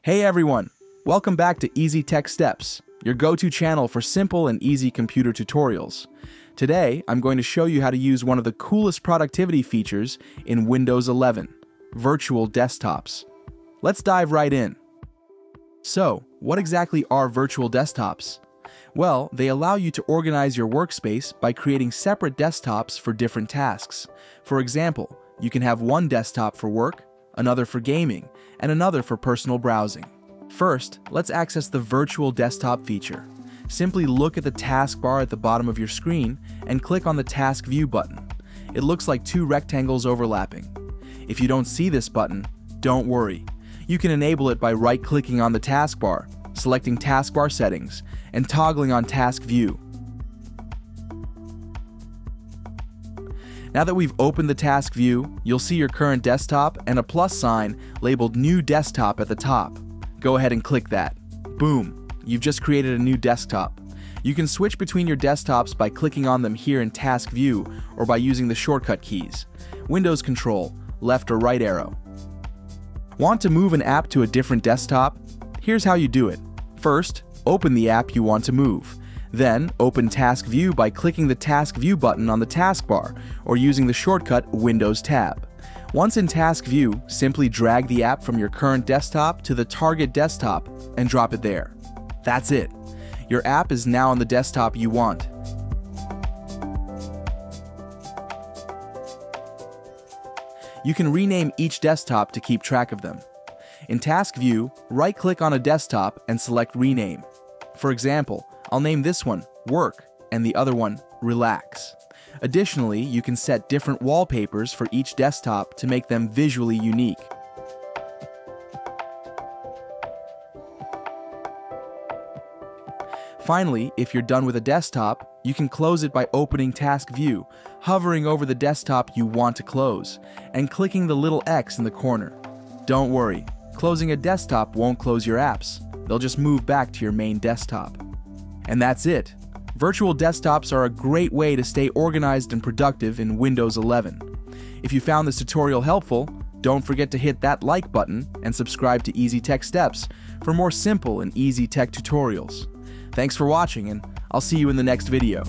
Hey everyone! Welcome back to Easy Tech Steps, your go-to channel for simple and easy computer tutorials. Today, I'm going to show you how to use one of the coolest productivity features in Windows 11, virtual desktops. Let's dive right in. So, what exactly are virtual desktops? Well, they allow you to organize your workspace by creating separate desktops for different tasks. For example, you can have one desktop for work, another for gaming, and another for personal browsing. First, let's access the virtual desktop feature. Simply look at the taskbar at the bottom of your screen and click on the Task View button. It looks like two rectangles overlapping. If you don't see this button, don't worry. You can enable it by right-clicking on the taskbar, selecting Taskbar Settings, and toggling on Task View. Now that we've opened the task view, you'll see your current desktop and a plus sign labeled New Desktop at the top. Go ahead and click that. Boom! You've just created a new desktop. You can switch between your desktops by clicking on them here in Task View or by using the shortcut keys. Windows Control, left or right arrow. Want to move an app to a different desktop? Here's how you do it. First, open the app you want to move. Then, open Task View by clicking the Task View button on the taskbar or using the shortcut Windows tab. Once in Task View, simply drag the app from your current desktop to the target desktop and drop it there. That's it. Your app is now on the desktop you want. You can rename each desktop to keep track of them. In Task View, right-click on a desktop and select Rename. For example, I'll name this one Work and the other one Relax. Additionally, you can set different wallpapers for each desktop to make them visually unique. Finally, if you're done with a desktop, you can close it by opening Task View, hovering over the desktop you want to close, and clicking the little X in the corner. Don't worry, closing a desktop won't close your apps. They'll just move back to your main desktop. And that's it. Virtual desktops are a great way to stay organized and productive in Windows 11. If you found this tutorial helpful, don't forget to hit that like button and subscribe to Easy Tech Steps for more simple and easy tech tutorials. Thanks for watching, and I'll see you in the next video.